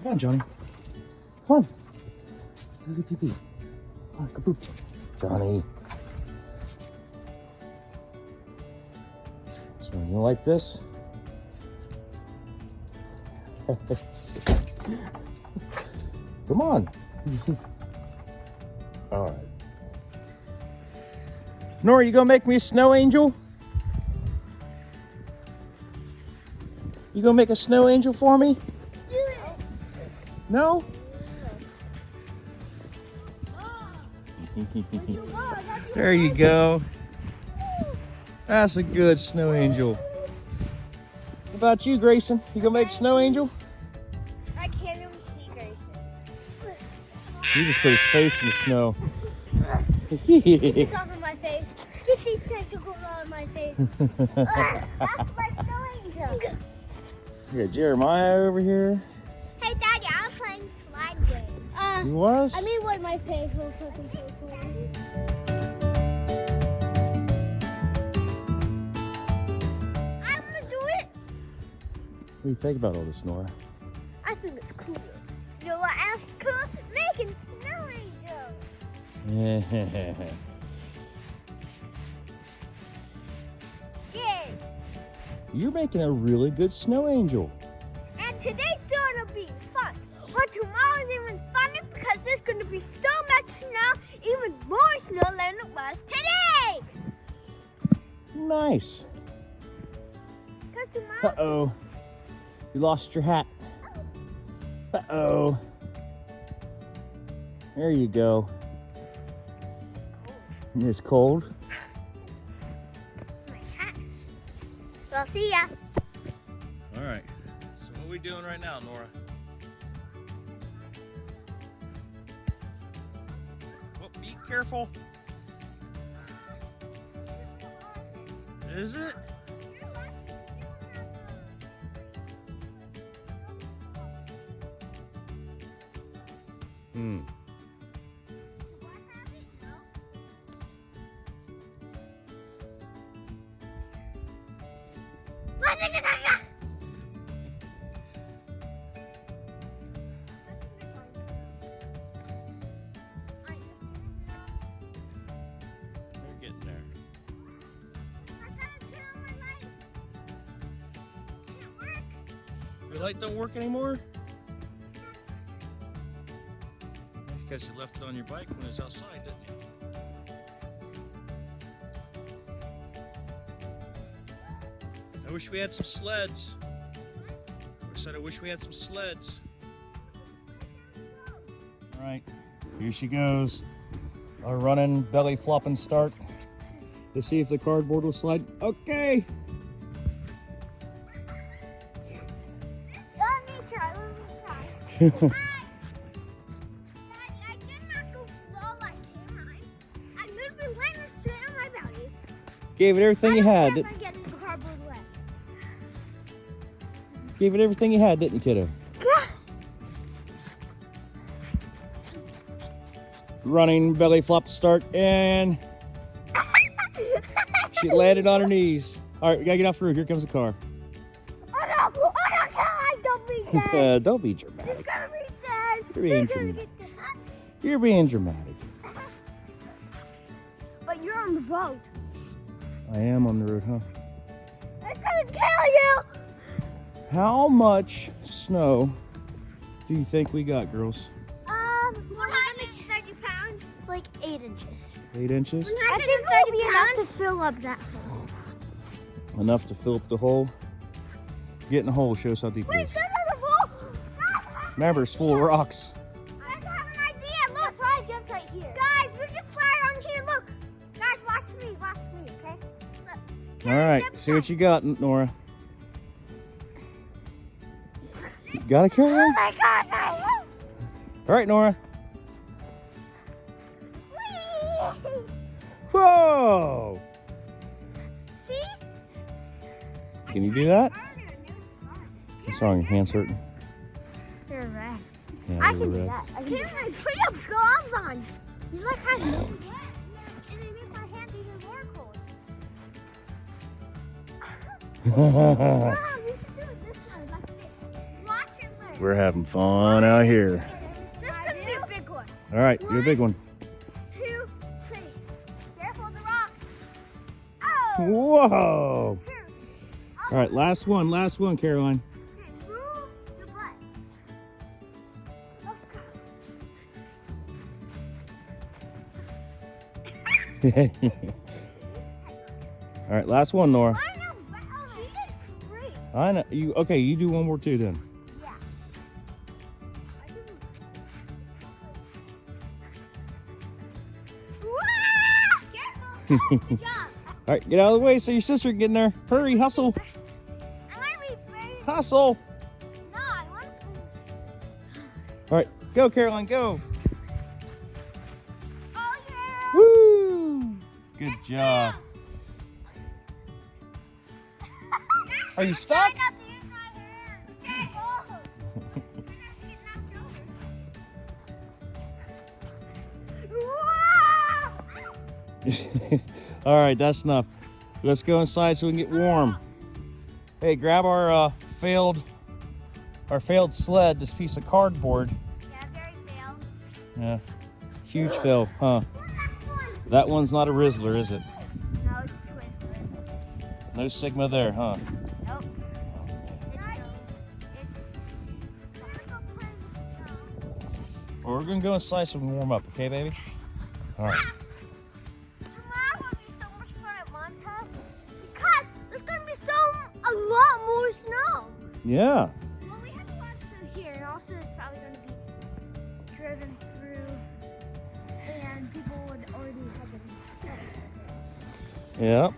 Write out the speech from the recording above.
Come on, Johnny. Come on. Go get pee-pee. Come on, go poop. Johnny. So you like this? Come on. All right. Nora, you gonna make me a snow angel? You gonna make a snow angel for me? No? There you go. That's a good snow angel. What about you, Grayson? You gonna make a snow angel? I can't even see Grayson. He just put his face in the snow. Get this off of my face. Get these tentacles out of my face. That's my snow angel. We got Jeremiah over here. Hey, Daddy, I was playing slide games. He was? I mean, what my face looks like in so cool. I'm gonna do it. What do you think about all this, Nora? I think it's cool. You know what else is cool? Making snow angels. Yeah. You're making a really good snow angel. And today's gonna be fun. But tomorrow's even funner because there's gonna be so much snow, even more snow than it was today. Nice. Because tomorrow. Uh-oh. You lost your hat. Uh-oh. There you go. It's cold. My hat. So I'll see ya. All right. So what are we doing right now, Nora? Oh, be careful. Is it? Hmm. They're getting there. Your light don't work anymore? Because you left it on your bike when it was outside, didn't you? I wish we had some sleds. I said I wish we had some sleds. All right, here she goes. Our running, belly flopping start to see if the cardboard will slide. Okay. Let me try. Gave it everything you had. Gave it everything you had, didn't you, kiddo? Running, belly flop start, and she landed on her knees. All right, we gotta get off the roof. Here comes the car. Oh no! Oh no, God! Don't be dead! Don't be dramatic. She's gonna be dead! You're being She's gonna dramatic. get dead. You're being dramatic. But you're on the boat. I am on the road, huh? It's gonna kill you! How much snow do you think we got, girls? 130 pounds. Like 8 inches. 8 inches? I think it'll be enough to fill up that hole. Enough to fill up the hole. Get in the hole, show us how deep it Wait, is. there's another hole! Remember, it's full of rocks. I have an idea. Look, try to jump right here. Guys, we can slide on here. Look. Guys, watch me, okay? Look. All right, see what you got, Nora. You got it, Oh Caroline? my gosh, I hope. All right, Nora. Whee! Whoa! See? Can you do that? What's wrong? Your hand's hurting? You're right. Yeah, I they can were do red. that. I can put up gloves on. You like how you wet, and it makes my hands even more cold. Wow, you should do it this way, like this. Watch and learn. We're having fun out here. This could be a big one. All right, do a big one. 2, 3. Careful of the rocks. Oh! Whoa! All right, last one, Caroline. Okay, move your butt. Let's go. All right, last one, Nora. I know, but she did 3. I know you. Okay, you do one more too then. Yeah. Careful! Good job. All right, get out of the way so your sister can get in there. Hurry, hustle, I want to be brave. hustle. No, I want to. All right, go, Caroline, go. Oh, yeah. Woo! Good job. Are you stuck? Try not to use my hand. Oh. All right, that's enough. Let's go inside so we can get warm. Hey, grab our failed sled. This piece of cardboard. Yeah, very failed. Yeah, huge fail, huh? That one's not a Rizzler, is it? No, it's Twizzler. No Sigma there, huh? Nope. Well, we're gonna go inside so we can warm up, okay, baby? All right. Tomorrow will be so much fun at Montauk because there's gonna be a lot more snow. Yeah. Well, we have a lot of snow here, and also it's probably gonna be driven through, and people would already have been. Yeah.